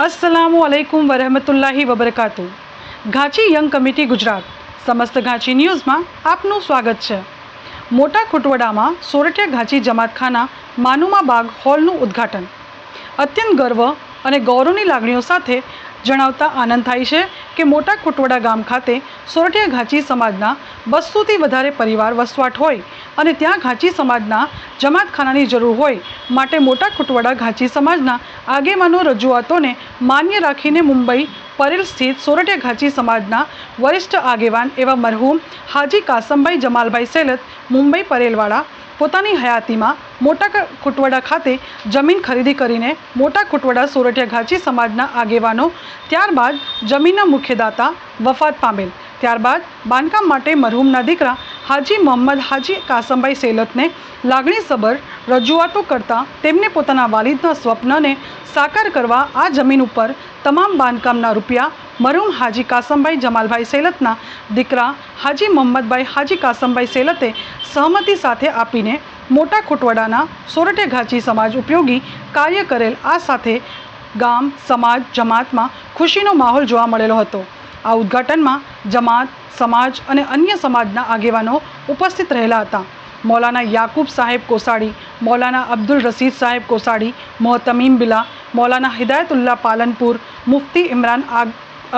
अस्सलामुअलैकुम वरहमतुल्लाहि वबरकातु। Ghachi young committee Gujarat समस्त घाची न्यूज़ में आपનું સ્વાગત છે। મોટા ખુટવડામાં સોરઠિયા ઘાચી જમાતખાના માનુમા બાગ હોલનું ઉદ્ઘાટન અત્યંત ગર્વ અને ગૌરવની લાગણીઓ સાથે જણાવતા આનંદ થાય છે કે મોટા ખુટવડા ગામ ખાતે સોરઠિયા ઘાચી સમાજના 200થી વધારે પરિવાર વસવાટ હોય અને ત્યાં ઘાચી સમાજના જમાતખાનાની જરૂર હોય માટે મોટા ખુટવડા ઘાચી સમાજના આગેવાનો રજૂઆતોને માન્ય રાખીને મુંબઈ પરેલ સ્થિત સોરઠિયા ઘાચી સમાજના વરિષ્ઠ આગેવાન એવા મરહૂમ હાજી કાસમભાઈ જમાલભાઈ સેલત મુંબઈ પરેલવાળા પોતાની હયાતીમાં મોટા ખુટવડા ખાતે જમીન ખરીદી કરીને મોટા ખુટવડા સોરઠિયા ઘાચી સમાજના આગેવાનો ત્યારબાદ જમીનના મુખ્યદાતા વફાત પામેલ ત્યારબાદ બાંધકામ માટે મરહૂમના દીકરા હાજી મોહમ્મદ હાજી કાસમભાઈ સેલતને લાગણીસભર રજૂઆતો કરતા તેમને પોતાના વાલિદના સ્વપ્નને સાકાર કરવા આ જમીન ઉપર તમામ બાંધકામના રૂપિયા મરહૂમ હાજી કાસમભાઈ જમાલભાઈ સેલતના દીકરા હાજી મોહમ્મદભાઈ હાજી કાસમભાઈ સેલતે સહમતિ સાથે આપીને મોટા ખુટવડાના સોરઠિયા ઘાચી સમાજ ઉપયોગી કાર્ય કરેલ। આ સાથે ગામ સમાજ જમાતમાં ખુશીનો માહોલ જોવા મળેલો હતો। આ ઉદ્ઘાટનમાં જમાત સમાજ અને અન્ય સમાજના આગેવાનો ઉપસ્થિત રહેલા હતા। मौलाना याकूब साहेब कोसाड़ी, मौलाना अब्दुल रशीद साहेब कोसाड़ी, मोहतमीम बिला, मौलाना हिदायतुल्ला पालनपुर, मुफ्ती इमरान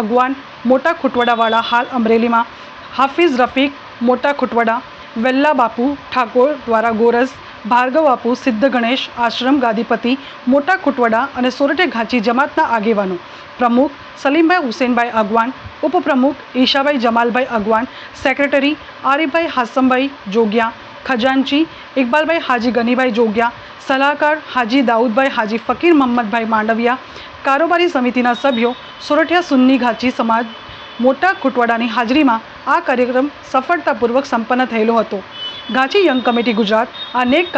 अगवान मोटा खुटवड़ावाड़ा हाल अमरेली में, हाफिज़ रफ़ीक मोटा खुटवड़ा, वेल्ला बापू ठाकोर द्वारा गोरस, भार्गव बापू सिद्ध गणेश आश्रम गादीपति मोटा खुटवड़ा और सोरठिया घाची जमातना आगेवानो प्रमुख सलीमभाई हुसैनभाई अगवान, उपप्रमुख ईशाभाई जमालभाई अगवान, सेक्रेटरी आरिफभाई हासमभाई जोगिया, खजानची इकबालभाई हाजी गनीभाई जोगिया, सलाहकार हाजी दाऊदभाई हाजी फ़कीर मोहम्मदभाई मांडविया, कारोबारी समितिना सभ्यों सोरठिया सुन्नी घाची समाज मोटा खुटवडानी हाजरी में आ कार्यक्रम सफलतापूर्वक संपन्न थयेलो हतो। घाची यंग कमिटी गुजरात आ नेक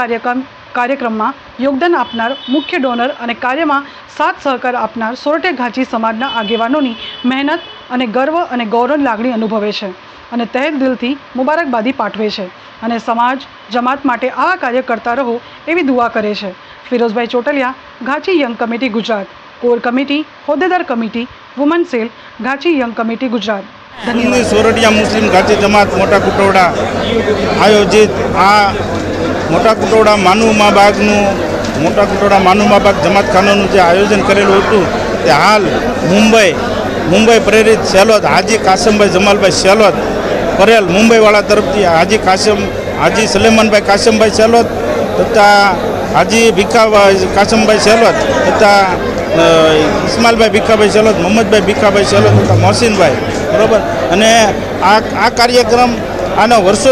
कार्यक्रम में योगदान आपनार मुख्य डोनर और कार्य में साथ सहकार आपनार सोरठिया घाची समाजना आगेवानोनी मेहनत और गर्व और गौरव लागणी अनुभवे छे અને તહે દિલથી મુબારકબાદી પાઠવે છે અને સમાજ જમાત માટે આ કાર્ય કરતા રહો એવી દુઆ કરે છે। ફિરોઝભાઈ Chotaliya, Ghachi young committee Gujarat, core committee, હોદ્દેદાર committee, woman cell, Ghachi young committee Gujarat. ધન્યવાદ। સોરઠિયા મુસ્લિમ ઘાચી જમાત મોટા કુટવડા આયોજિત આ મોટા કુટવડા માનુમા બાગનું મોટા કુટવડા માનુમા બાગ જમાતખાનાનું જે આયોજન કરેલું હતું તે હાલ મુંબઈ પ્રેરિત સેલોદ હાજી કાસમભાઈ જમાલભાઈ સેલોદ પરેલ મુંબઈવાળા તરફથી હાજી સલેમાનભાઈ કાસમભાઈ સેલોદ તથા હાજી ભીખાભાઈ કાસમભાઈ સેલોદ તથા ઇસ્માલભાઈ ભીખાભાઈ સેલોદ, મોહમ્મદભાઈ ભીખાભાઈ સેલોદ તથા મોહસિનભાઈ બરાબર। અને આ કાર્યક્રમ આના વર્ષો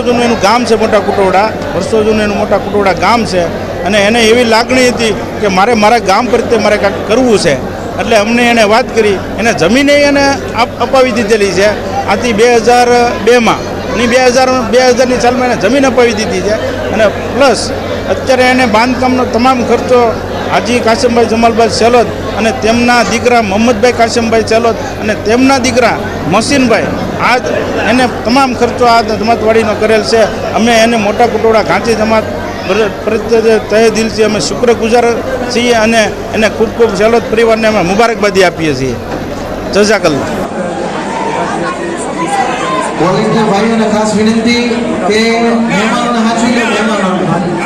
જૂનું એનું ગામ છે મોટા કુટવડા, વર્ષો જૂનું એનું મોટા કુટવડા ગામ છે અને એને એવી લાગણી હતી કે મારા ગામ પ્રત્યે મારે કાંઈક કરવું છે એટલે અમને એને વાત કરી, એને જમીને એને અપાવી દીધેલી છે। આથી 2002માં 2000ની સાલમાં એને જમીન અપાવી દીધી છે અને પ્લસ અત્યારે એને બાંધકામનો તમામ ખર્ચો હાજી કાસમભાઈ જમાલભાઈ સેલોદ અને તેમના દીકરા મોહમ્મદભાઈ કાસમભાઈ સેલોદ અને તેમના દીકરા મોહસિનભાઈ આ એને તમામ ખર્ચો આ જમાતવાડીનો કરેલ છે। અમે એને મોટા કુટવડા ઘાચી જમાત પ્રત્યે તહે દિલથી અમે શુક્રગુજાર છીએ અને એને ખૂબ સેલોદ પરિવારને અમે મુબારકબાદી આપીએ છીએ। જઝાકલ્લાહ। વોલેન્ટિયર ભાઈઓને ખાસ વિનંતી કે મહેમાનોને હાજરી લે। મહેમાનો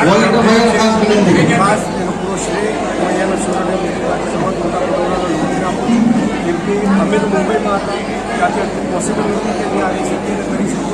વોલેન્ટિયર ભાઈઓને ખાસ વિનંતી ખાસ પૂરો શ્રેય અહીંયાના સોરઠિયા સમાજ મોટા કુટવડાનો અમે તો મુંબઈમાં હતા ત્યાંથી પોસિબલ નથી કે ત્યાં આવી શકીએ કરી શકીએ